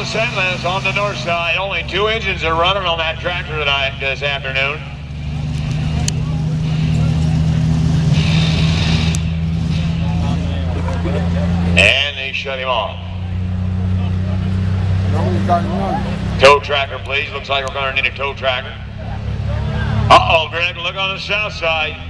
the set list on the north side. Only 2 engines are running on that tractor tonight, this afternoon. And they shut him off. Tow tracker, please. Looks like we're going to need a tow tracker. Uh-oh, Greg, look on the south side.